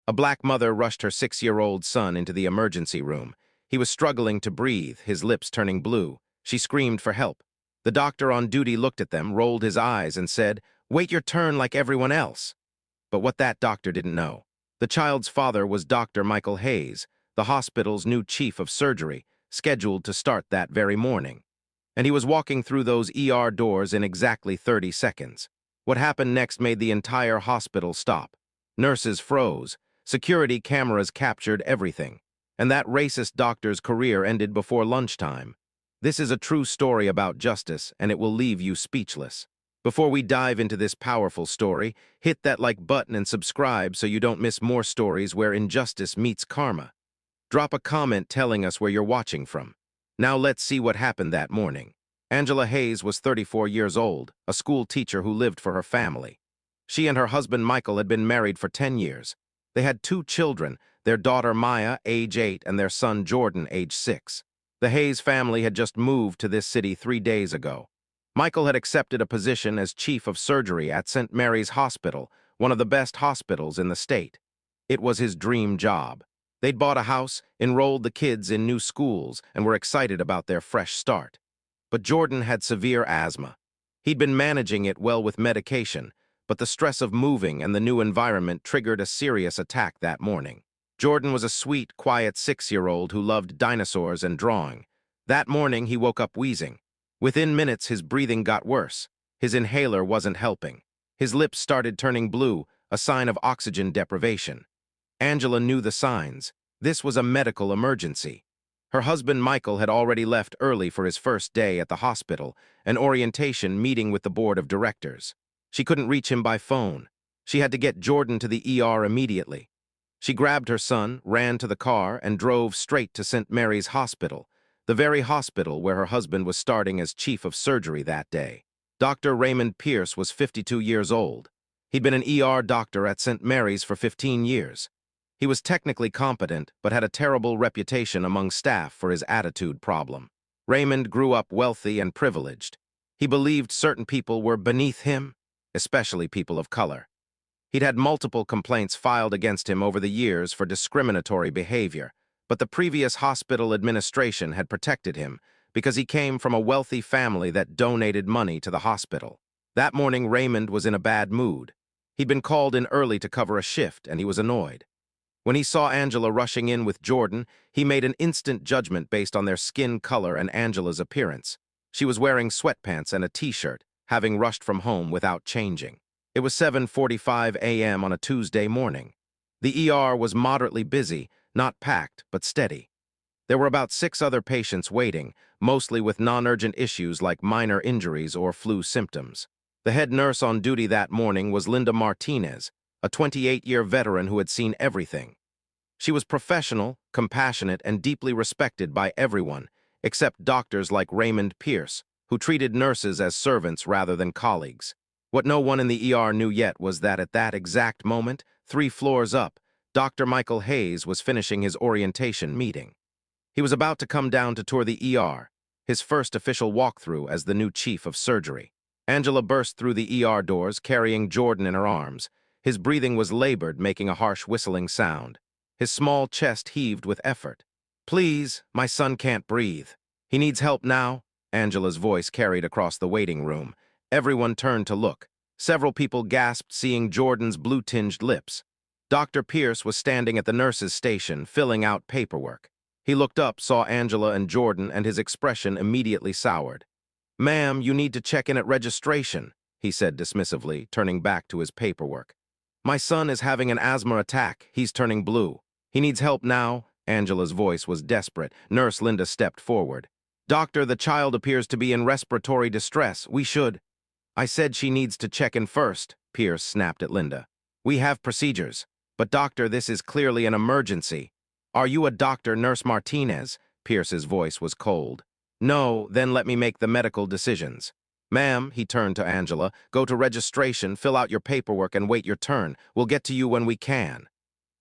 A black mother rushed her 6-year-old son into the emergency room. He was struggling to breathe, his lips turning blue. She screamed for help. The doctor on duty looked at them, rolled his eyes, and said, "Wait your turn like everyone else." But what that doctor didn't know. The child's father was Dr. Michael Hayes, the hospital's new chief of surgery, scheduled to start that very morning. And he was walking through those ER doors in exactly 30 seconds. What happened next made the entire hospital stop. Nurses froze. Security cameras captured everything. And that racist doctor's career ended before lunchtime. This is a true story about justice, and it will leave you speechless. Before we dive into this powerful story, hit that like button and subscribe so you don't miss more stories where injustice meets karma. Drop a comment telling us where you're watching from. Now let's see what happened that morning. Angela Hayes was 34 years old, a school teacher who lived for her family. She and her husband Michael had been married for 10 years. They had 2 children, their daughter Maya, age 8, and their son Jordan, age 6. The Hayes family had just moved to this city 3 days ago. Michael had accepted a position as chief of surgery at St. Mary's Hospital, one of the best hospitals in the state. It was his dream job. They'd bought a house, enrolled the kids in new schools, and were excited about their fresh start. But Jordan had severe asthma. He'd been managing it well with medication, but the stress of moving and the new environment triggered a serious attack that morning. Jordan was a sweet, quiet 6-year-old who loved dinosaurs and drawing. That morning, he woke up wheezing. Within minutes, his breathing got worse. His inhaler wasn't helping. His lips started turning blue, a sign of oxygen deprivation. Angela knew the signs. This was a medical emergency. Her husband Michael had already left early for his first day at the hospital, an orientation meeting with the board of directors. She couldn't reach him by phone. She had to get Jordan to the ER immediately. She grabbed her son, ran to the car, and drove straight to St. Mary's Hospital, the very hospital where her husband was starting as chief of surgery that day. Dr. Raymond Pierce was 52 years old. He'd been an ER doctor at St. Mary's for 15 years. He was technically competent, but had a terrible reputation among staff for his attitude problem. Raymond grew up wealthy and privileged. He believed certain people were beneath him, especially people of color. He'd had multiple complaints filed against him over the years for discriminatory behavior, but the previous hospital administration had protected him because he came from a wealthy family that donated money to the hospital. That morning, Raymond was in a bad mood. He'd been called in early to cover a shift, and he was annoyed. When he saw Angela rushing in with Jordan, he made an instant judgment based on their skin color and Angela's appearance. She was wearing sweatpants and a t-shirt, having rushed from home without changing. It was 7:45 a.m. on a Tuesday morning. The ER was moderately busy, not packed, but steady. There were about 6 other patients waiting, mostly with non-urgent issues like minor injuries or flu symptoms. The head nurse on duty that morning was Linda Martinez, a 28-year veteran who had seen everything. She was professional, compassionate, and deeply respected by everyone, except doctors like Raymond Pierce, who treated nurses as servants rather than colleagues. What no one in the ER knew yet was that at that exact moment, 3 floors up, Dr. Michael Hayes was finishing his orientation meeting. He was about to come down to tour the ER, his first official walkthrough as the new chief of surgery. Angela burst through the ER doors, carrying Jordan in her arms. His breathing was labored, making a harsh whistling sound. His small chest heaved with effort. "Please, my son can't breathe. He needs help now," Angela's voice carried across the waiting room. Everyone turned to look. Several people gasped, seeing Jordan's blue-tinged lips. Dr. Pierce was standing at the nurse's station, filling out paperwork. He looked up, saw Angela and Jordan, and his expression immediately soured. "Ma'am, you need to check in at registration," he said dismissively, turning back to his paperwork. "My son is having an asthma attack. He's turning blue. He needs help now." Angela's voice was desperate. Nurse Linda stepped forward. "Doctor, the child appears to be in respiratory distress. We should—" "I said she needs to check in first," Pierce snapped at Linda. "We have procedures. But doctor, this is clearly an emergency." "Are you a doctor, Nurse Martinez?" Pierce's voice was cold. "No, then let me make the medical decisions." "Ma'am," he turned to Angela, "go to registration, fill out your paperwork, and wait your turn. We'll get to you when we can."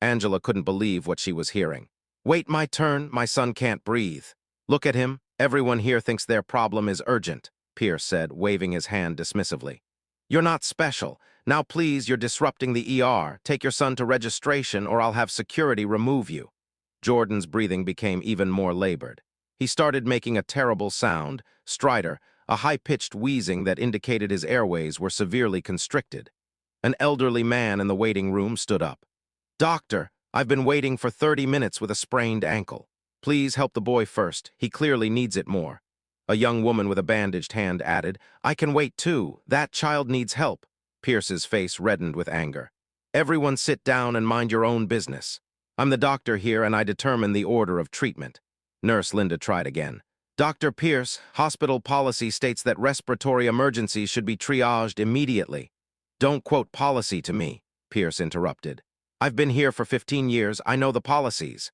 Angela couldn't believe what she was hearing. "Wait my turn? My son can't breathe." "Look at him. Everyone here thinks their problem is urgent," Pierce said, waving his hand dismissively. "You're not special. Now please, you're disrupting the ER. Take your son to registration or I'll have security remove you. Jordan's breathing became even more labored. He started making a terrible sound, stridor, a high-pitched wheezing that indicated his airways were severely constricted. An elderly man in the waiting room stood up. "Doctor, I've been waiting for 30 minutes with a sprained ankle. Please help the boy first. He clearly needs it more." A young woman with a bandaged hand added, "I can wait too. That child needs help." Pierce's face reddened with anger. "Everyone sit down and mind your own business. I'm the doctor here and I determine the order of treatment." Nurse Linda tried again. "Dr. Pierce, hospital policy states that respiratory emergencies should be triaged immediately." "Don't quote policy to me," Pierce interrupted. "I've been here for 15 years. I know the policies."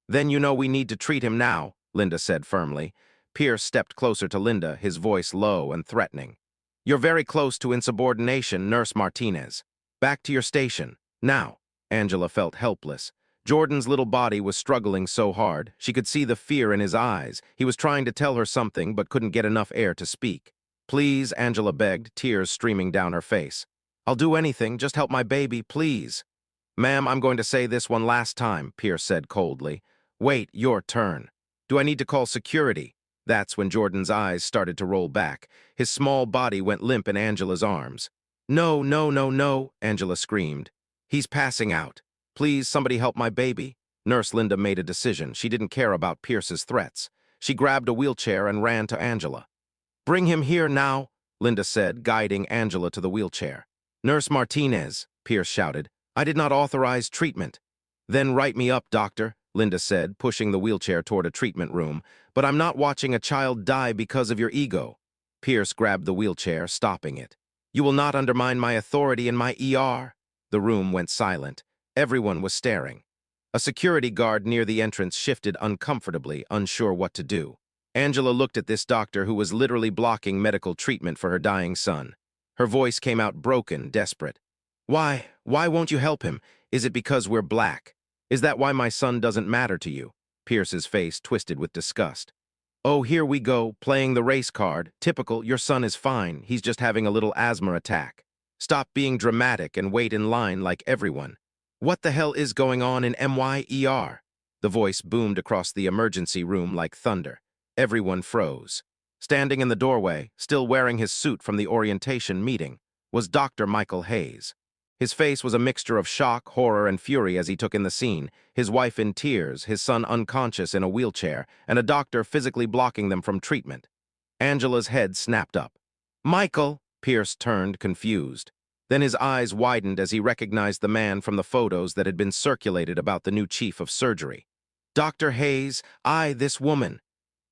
"Then you know we need to treat him now," Linda said firmly. Pierce stepped closer to Linda, his voice low and threatening. "You're very close to insubordination, Nurse Martinez. Back to your station, now." Angela felt helpless. Jordan's little body was struggling so hard, she could see the fear in his eyes. He was trying to tell her something but couldn't get enough air to speak. "Please," Angela begged, tears streaming down her face. "I'll do anything, just help my baby, please." "Ma'am, I'm going to say this one last time," Pierce said coldly. "Wait, your turn. Do I need to call security?" That's when Jordan's eyes started to roll back. His small body went limp in Angela's arms. "No, no, no, no," Angela screamed. "He's passing out. Please, somebody help my baby." Nurse Linda made a decision. She didn't care about Pierce's threats. She grabbed a wheelchair and ran to Angela. "Bring him here now," Linda said, guiding Angela to the wheelchair. "Nurse Martinez," Pierce shouted. "I did not authorize treatment." "Then write me up, doctor," Linda said, pushing the wheelchair toward a treatment room. "But I'm not watching a child die because of your ego." Pierce grabbed the wheelchair, stopping it. "You will not undermine my authority in my ER." The room went silent. Everyone was staring. A security guard near the entrance shifted uncomfortably, unsure what to do. Angela looked at this doctor who was literally blocking medical treatment for her dying son. Her voice came out broken, desperate. Why won't you help him? Is it because we're black? Is that why my son doesn't matter to you?" Pierce's face twisted with disgust. "Oh, here we go, playing the race card. Typical, your son is fine. He's just having a little asthma attack. Stop being dramatic and wait in line like everyone. What the hell is going on in MYER?" The voice boomed across the emergency room like thunder. Everyone froze. Standing in the doorway, still wearing his suit from the orientation meeting, was Dr. Michael Hayes. His face was a mixture of shock, horror, and fury as he took in the scene, his wife in tears, his son unconscious in a wheelchair, and a doctor physically blocking them from treatment. Angela's head snapped up. "Michael!" Pierce turned, confused. Then his eyes widened as he recognized the man from the photos that had been circulated about the new chief of surgery. "Dr. Hayes, this woman.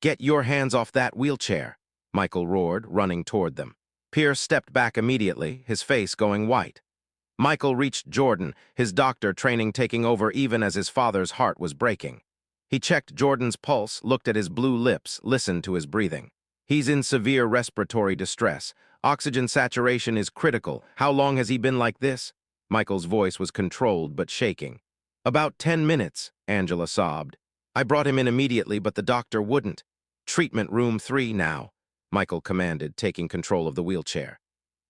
Get your hands off that wheelchair," Michael roared, running toward them. Pierce stepped back immediately, his face going white. Michael reached Jordan, his doctor training taking over even as his father's heart was breaking. He checked Jordan's pulse, looked at his blue lips, listened to his breathing. "He's in severe respiratory distress. Oxygen saturation is critical. How long has he been like this?" Michael's voice was controlled but shaking. "About 10 minutes, Angela sobbed. "I brought him in immediately, but the doctor wouldn't." "Treatment room 3 now," Michael commanded, taking control of the wheelchair.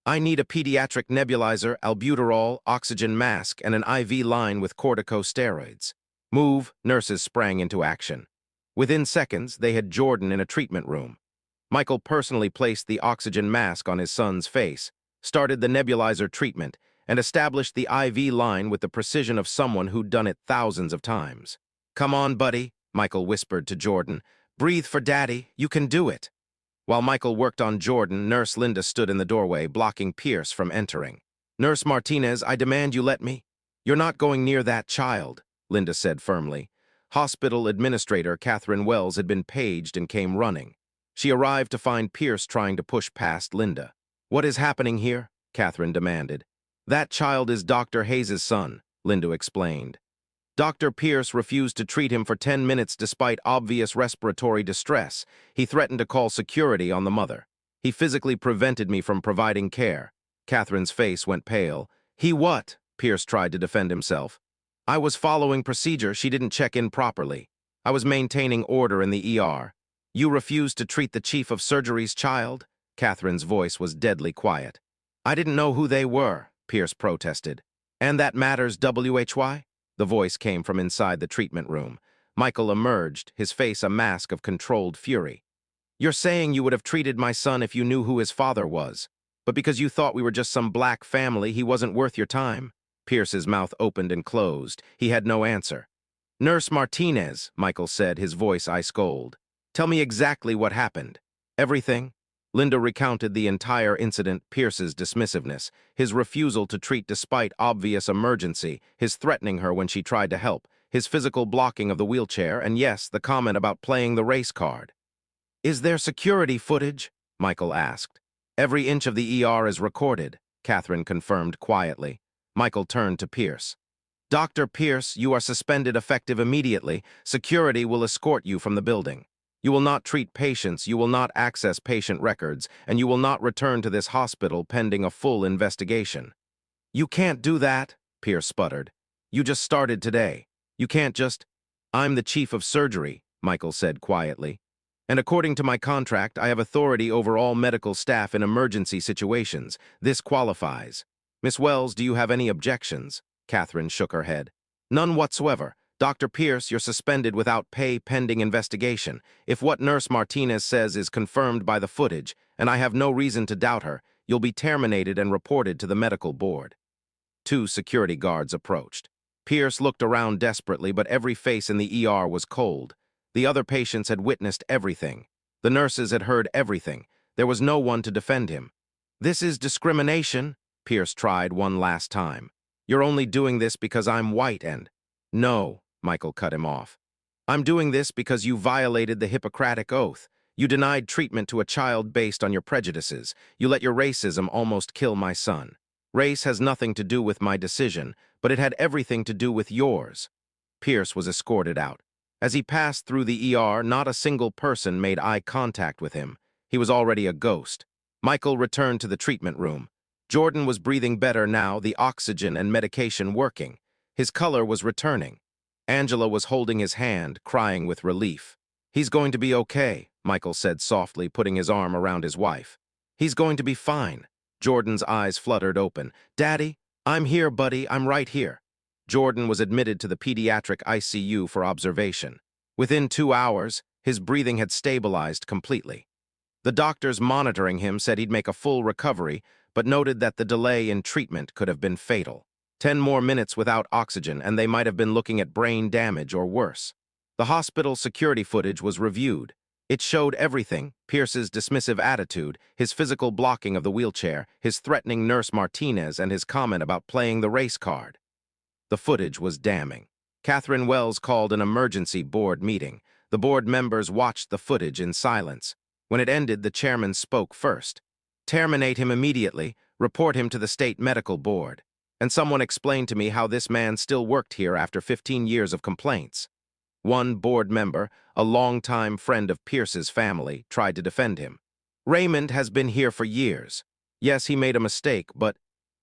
"I need a pediatric nebulizer, albuterol, oxygen mask, and an IV line with corticosteroids." "Move," nurses sprang into action. Within seconds, they had Jordan in a treatment room. Michael personally placed the oxygen mask on his son's face, started the nebulizer treatment, and established the IV line with the precision of someone who'd done it thousands of times. "Come on, buddy," Michael whispered to Jordan. "Breathe for Daddy. You can do it." While Michael worked on Jordan, Nurse Linda stood in the doorway, blocking Pierce from entering. "Nurse Martinez, I demand you let me." "You're not going near that child," Linda said firmly. Hospital Administrator Catherine Wells had been paged and came running. She arrived to find Pierce trying to push past Linda. "What is happening here?" Catherine demanded. "That child is Dr. Hayes' son," Linda explained. "Dr. Pierce refused to treat him for 10 minutes despite obvious respiratory distress. He threatened to call security on the mother. He physically prevented me from providing care." Catherine's face went pale. "He what?" Pierce tried to defend himself. "I was following procedure. She didn't check in properly. I was maintaining order in the ER. You refused to treat the chief of surgery's child?" Catherine's voice was deadly quiet. "I didn't know who they were," Pierce protested. And that matters, WHY? The voice came from inside the treatment room. Michael emerged, his face a mask of controlled fury. You're saying you would have treated my son if you knew who his father was. But because you thought we were just some black family, he wasn't worth your time. Pierce's mouth opened and closed. He had no answer. Nurse Martinez, Michael said, his voice ice-cold. Tell me exactly what happened. Everything? Linda recounted the entire incident, Pierce's dismissiveness, his refusal to treat despite obvious emergency, his threatening her when she tried to help, his physical blocking of the wheelchair, and yes, the comment about playing the race card. Is there security footage? Michael asked. Every inch of the ER is recorded, Catherine confirmed quietly. Michael turned to Pierce. Dr. Pierce, you are suspended effective immediately. Security will escort you from the building. You will not treat patients, you will not access patient records, and you will not return to this hospital pending a full investigation. You can't do that, Pierce sputtered. You just started today. You can't just... I'm the chief of surgery, Michael said quietly. And according to my contract, I have authority over all medical staff in emergency situations. This qualifies. Miss Wells, do you have any objections? Catherine shook her head. None whatsoever. Dr. Pierce, you're suspended without pay pending investigation. If what Nurse Martinez says is confirmed by the footage, and I have no reason to doubt her, you'll be terminated and reported to the medical board. 2 security guards approached. Pierce looked around desperately, but every face in the ER was cold. The other patients had witnessed everything. The nurses had heard everything. There was no one to defend him. This is discrimination, Pierce tried one last time. You're only doing this because I'm white and... No, Michael cut him off. I'm doing this because you violated the Hippocratic Oath. You denied treatment to a child based on your prejudices. You let your racism almost kill my son. Race has nothing to do with my decision, but it had everything to do with yours. Pierce was escorted out. As he passed through the ER, not a single person made eye contact with him. He was already a ghost. Michael returned to the treatment room. Jordan was breathing better now, the oxygen and medication working. His color was returning. Angela was holding his hand, crying with relief. He's going to be okay, Michael said softly, putting his arm around his wife. He's going to be fine. Jordan's eyes fluttered open. Daddy, I'm here, buddy, I'm right here. Jordan was admitted to the pediatric ICU for observation. Within 2 hours, his breathing had stabilized completely. The doctors monitoring him said he'd make a full recovery, but noted that the delay in treatment could have been fatal. 10 more minutes without oxygen, and they might have been looking at brain damage or worse. The hospital security footage was reviewed. It showed everything: Pierce's dismissive attitude, his physical blocking of the wheelchair, his threatening Nurse Martinez, and his comment about playing the race card. The footage was damning. Catherine Wells called an emergency board meeting. The board members watched the footage in silence. When it ended, the chairman spoke first. Terminate him immediately. Report him to the state medical board. And someone explained to me how this man still worked here after 15 years of complaints. One board member, a longtime friend of Pierce's family, tried to defend him. Raymond has been here for years. Yes, he made a mistake, but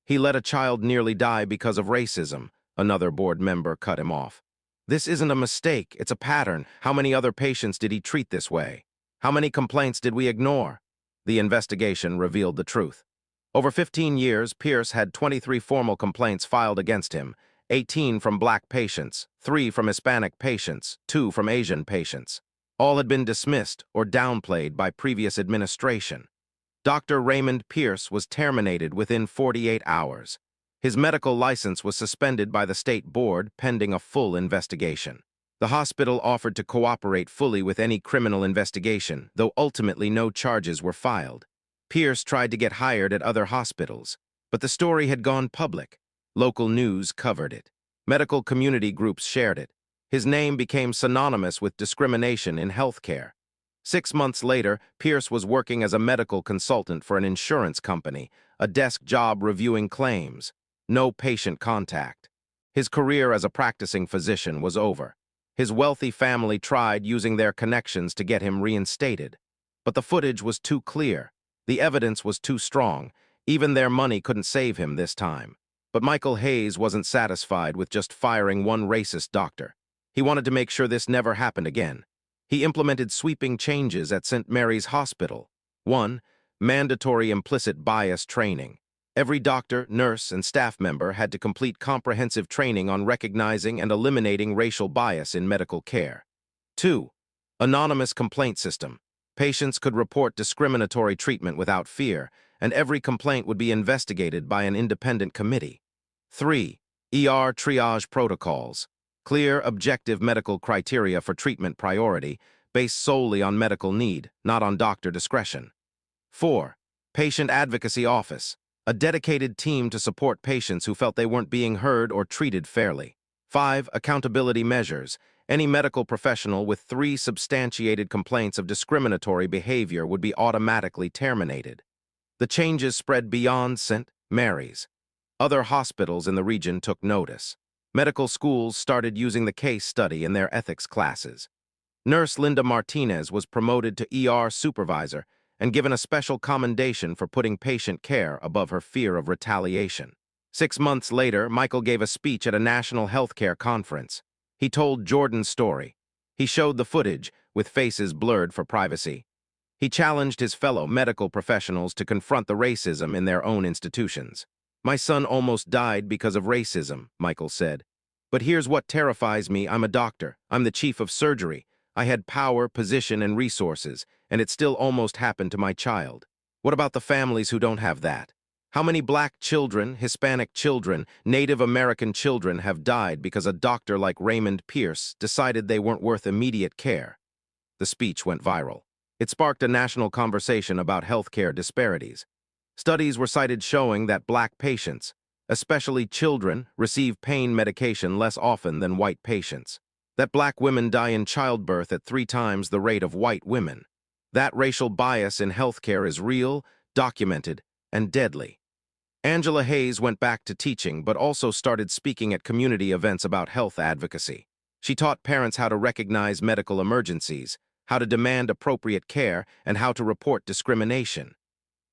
he let a child nearly die because of racism. Another board member cut him off. This isn't a mistake, it's a pattern. How many other patients did he treat this way? How many complaints did we ignore? The investigation revealed the truth. Over 15 years, Pierce had 23 formal complaints filed against him, 18 from black patients, 3 from Hispanic patients, 2 from Asian patients. All had been dismissed or downplayed by previous administration. Dr. Raymond Pierce was terminated within 48 hours. His medical license was suspended by the state board pending a full investigation. The hospital offered to cooperate fully with any criminal investigation, though ultimately no charges were filed. Pierce tried to get hired at other hospitals, but the story had gone public. Local news covered it. Medical community groups shared it. His name became synonymous with discrimination in healthcare. 6 months later, Pierce was working as a medical consultant for an insurance company, a desk job reviewing claims. No patient contact. His career as a practicing physician was over. His wealthy family tried using their connections to get him reinstated. But the footage was too clear. The evidence was too strong. Even their money couldn't save him this time. But Michael Hayes wasn't satisfied with just firing one racist doctor. He wanted to make sure this never happened again. He implemented sweeping changes at St. Mary's Hospital. 1. Mandatory implicit bias training. Every doctor, nurse, and staff member had to complete comprehensive training on recognizing and eliminating racial bias in medical care. 2. Anonymous complaint system. Patients could report discriminatory treatment without fear, and every complaint would be investigated by an independent committee. 3. triage protocols. Clear, objective medical criteria for treatment priority, based solely on medical need, not on doctor discretion. 4. Patient advocacy office. A dedicated team to support patients who felt they weren't being heard or treated fairly. 5. Accountability measures. Any medical professional with 3 substantiated complaints of discriminatory behavior would be automatically terminated. The changes spread beyond St. Mary's. Other hospitals in the region took notice. Medical schools started using the case study in their ethics classes. Nurse Linda Martinez was promoted to ER supervisor and given a special commendation for putting patient care above her fear of retaliation. 6 months later, Michael gave a speech at a national healthcare conference. He told Jordan's story. He showed the footage, with faces blurred for privacy. He challenged his fellow medical professionals to confront the racism in their own institutions. "My son almost died because of racism," Michael said. "But here's what terrifies me. I'm a doctor. I'm the chief of surgery. I had power, position, and resources, and it still almost happened to my child. What about the families who don't have that? How many black children, Hispanic children, Native American children have died because a doctor like Raymond Pierce decided they weren't worth immediate care?" The speech went viral. It sparked a national conversation about healthcare disparities. Studies were cited showing that black patients, especially children, receive pain medication less often than white patients. That black women die in childbirth at 3 times the rate of white women. That racial bias in healthcare is real, documented, and deadly. Angela Hayes went back to teaching, but also started speaking at community events about health advocacy. She taught parents how to recognize medical emergencies, how to demand appropriate care, and how to report discrimination.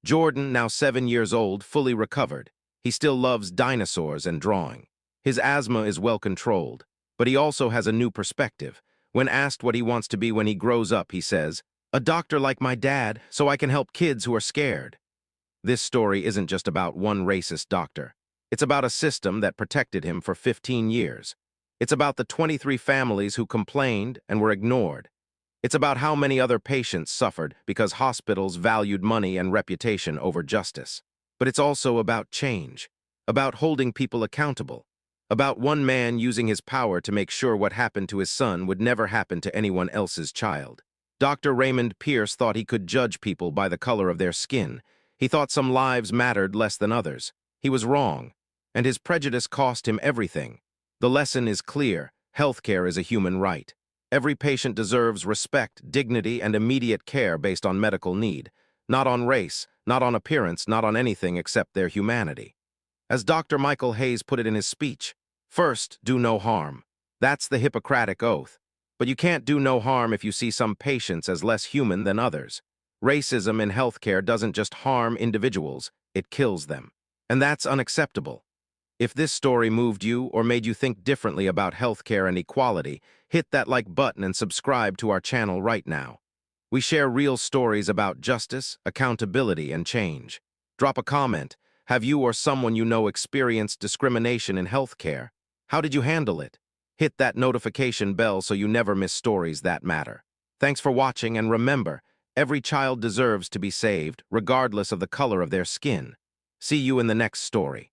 Jordan, now 7 years old, fully recovered. He still loves dinosaurs and drawing. His asthma is well controlled, but he also has a new perspective. When asked what he wants to be when he grows up, he says, "A doctor like my dad, so I can help kids who are scared." This story isn't just about one racist doctor. It's about a system that protected him for 15 years. It's about the 23 families who complained and were ignored. It's about how many other patients suffered because hospitals valued money and reputation over justice. But it's also about change, about holding people accountable, about one man using his power to make sure what happened to his son would never happen to anyone else's child. Dr. Raymond Pierce thought he could judge people by the color of their skin. He thought some lives mattered less than others. He was wrong, and his prejudice cost him everything. The lesson is clear: healthcare is a human right. Every patient deserves respect, dignity, and immediate care based on medical need, not on race, not on appearance, not on anything except their humanity. As Dr. Michael Hayes put it in his speech, "First, do no harm." That's the Hippocratic Oath. But you can't do no harm if you see some patients as less human than others. Racism in healthcare doesn't just harm individuals, it kills them. And that's unacceptable. If this story moved you or made you think differently about healthcare and equality, hit that like button and subscribe to our channel right now. We share real stories about justice, accountability, and change. Drop a comment. Have you or someone you know experienced discrimination in healthcare? How did you handle it? Hit that notification bell so you never miss stories that matter. Thanks for watching, and remember, every child deserves to be saved, regardless of the color of their skin. See you in the next story.